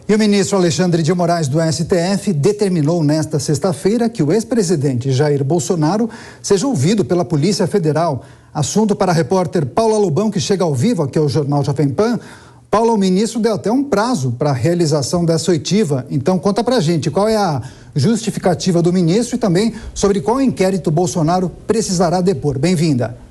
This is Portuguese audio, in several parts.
E o ministro Alexandre de Moraes do STF determinou nesta sexta-feira que o ex-presidente Jair Bolsonaro seja ouvido pela Polícia Federal. Assunto para a repórter Paula Lobão, que chega ao vivo aqui ao Jornal Jovem Pan. Paula, o ministro deu até um prazo para a realização dessa oitiva. Então, conta pra gente qual é a justificativa do ministro e também sobre qual inquérito Bolsonaro precisará depor. Bem-vinda.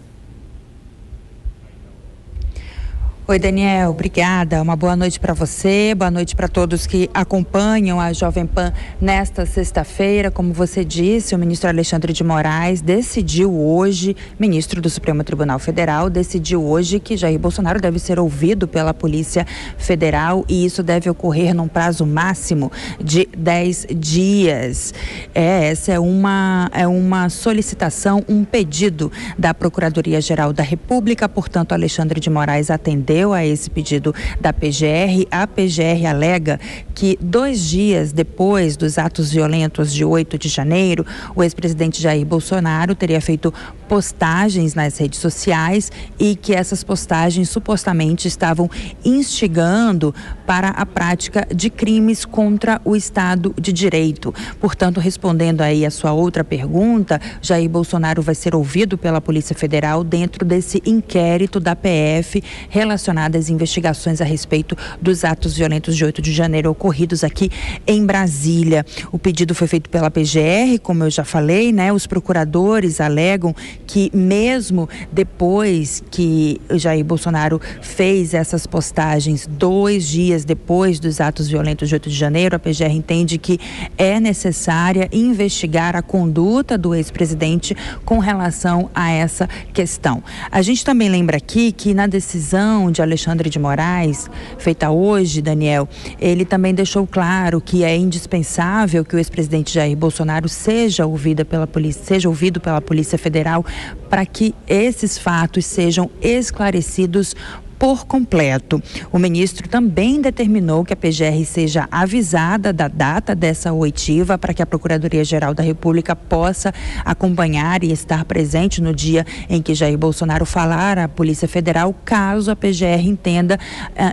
Oi, Daniel, obrigada. Uma boa noite para você, boa noite para todos que acompanham a Jovem Pan nesta sexta-feira. Como você disse, o ministro Alexandre de Moraes decidiu hoje, ministro do Supremo Tribunal Federal, decidiu hoje que Jair Bolsonaro deve ser ouvido pela Polícia Federal e isso deve ocorrer num prazo máximo de 10 dias. Essa é uma solicitação, um pedido da Procuradoria-Geral da República, portanto, Alexandre de Moraes atendeu a esse pedido da PGR. A PGR alega que 2 dias depois dos atos violentos de 8 de janeiro, o ex-presidente Jair Bolsonaro teria feito postagens nas redes sociais e que essas postagens supostamente estavam instigando para a prática de crimes contra o Estado de Direito. Portanto, respondendo aí a sua outra pergunta, Jair Bolsonaro vai ser ouvido pela Polícia Federal dentro desse inquérito da PF relacionado às investigações a respeito dos atos violentos de 8 de janeiro ocorridos aqui em Brasília. O pedido foi feito pela PGR, como eu já falei, né? Os procuradores alegam que mesmo depois que Jair Bolsonaro fez essas postagens, 2 dias depois dos atos violentos de 8 de janeiro, a PGR entende que é necessária investigar a conduta do ex-presidente com relação a essa questão. A gente também lembra aqui que na decisão de Alexandre de Moraes, feita hoje, Daniel, ele também deixou claro que é indispensável que o ex-presidente Jair Bolsonaro seja ouvido pela Polícia Federal para que esses fatos sejam esclarecidos por completo. O ministro também determinou que a PGR seja avisada da data dessa oitiva para que a Procuradoria-Geral da República possa acompanhar e estar presente no dia em que Jair Bolsonaro falar à Polícia Federal, caso a PGR entenda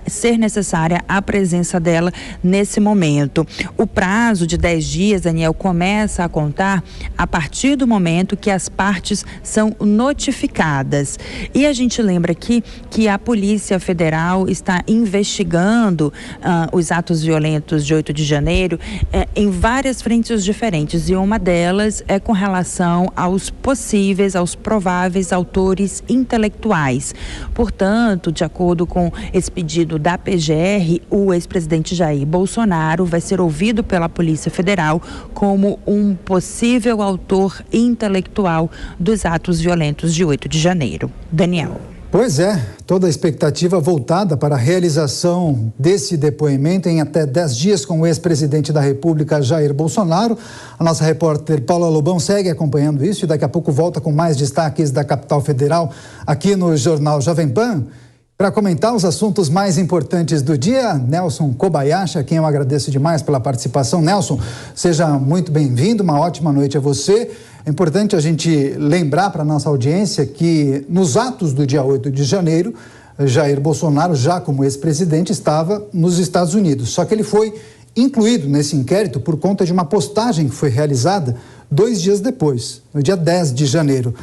ser necessária a presença dela nesse momento. O prazo de 10 dias, Daniel, começa a contar a partir do momento que as partes são notificadas. E a gente lembra aqui que a Polícia Federal está investigando os atos violentos de 8 de janeiro em várias frentes diferentes e uma delas é com relação aos prováveis autores intelectuais. Portanto, de acordo com esse pedido da PGR, o ex-presidente Jair Bolsonaro vai ser ouvido pela Polícia Federal como um possível autor intelectual dos atos violentos de 8 de janeiro. Daniel. Pois é, toda a expectativa voltada para a realização desse depoimento em até 10 dias com o ex-presidente da República, Jair Bolsonaro. A nossa repórter Paula Lobão segue acompanhando isso e daqui a pouco volta com mais destaques da capital federal aqui no Jornal Jovem Pan. Para comentar os assuntos mais importantes do dia, Nelson Kobayashi, a quem eu agradeço demais pela participação. Nelson, seja muito bem-vindo, uma ótima noite a você. É importante a gente lembrar para a nossa audiência que nos atos do dia 8 de janeiro, Jair Bolsonaro, já como ex-presidente, estava nos Estados Unidos. Só que ele foi incluído nesse inquérito por conta de uma postagem que foi realizada 2 dias depois, no dia 10 de janeiro.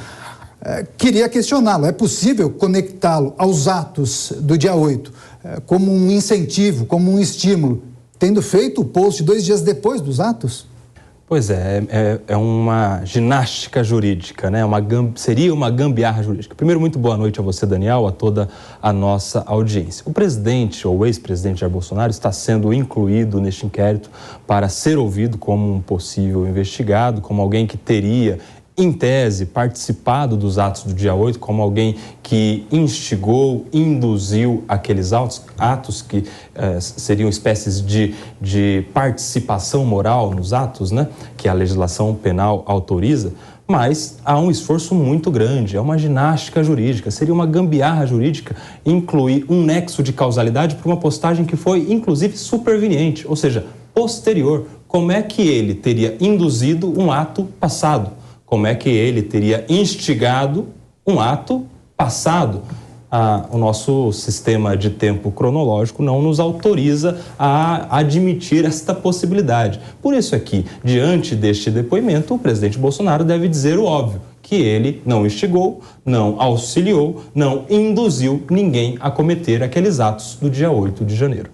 Queria questioná-lo, é possível conectá-lo aos atos do dia 8 como um incentivo, como um estímulo, tendo feito o post 2 dias depois dos atos? Pois é uma ginástica jurídica, né? Seria uma gambiarra jurídica. Primeiro, muito boa noite a você, Daniel, a toda a nossa audiência. O presidente ou ex-presidente Jair Bolsonaro está sendo incluído neste inquérito para ser ouvido como um possível investigado, como alguém que teria, em tese, participado dos atos do dia 8, como alguém que instigou, induziu aqueles atos que seriam espécies de participação moral nos atos, né, que a legislação penal autoriza, mas há um esforço muito grande, é uma ginástica jurídica, seria uma gambiarra jurídica incluir um nexo de causalidade para uma postagem que foi, inclusive, superveniente, ou seja, posterior. Como é que ele teria induzido um ato passado? Como é que ele teria instigado um ato passado? o nosso sistema de tempo cronológico não nos autoriza a admitir esta possibilidade. Por isso aqui, diante deste depoimento, o presidente Bolsonaro deve dizer o óbvio, que ele não instigou, não auxiliou, não induziu ninguém a cometer aqueles atos do dia 8 de janeiro.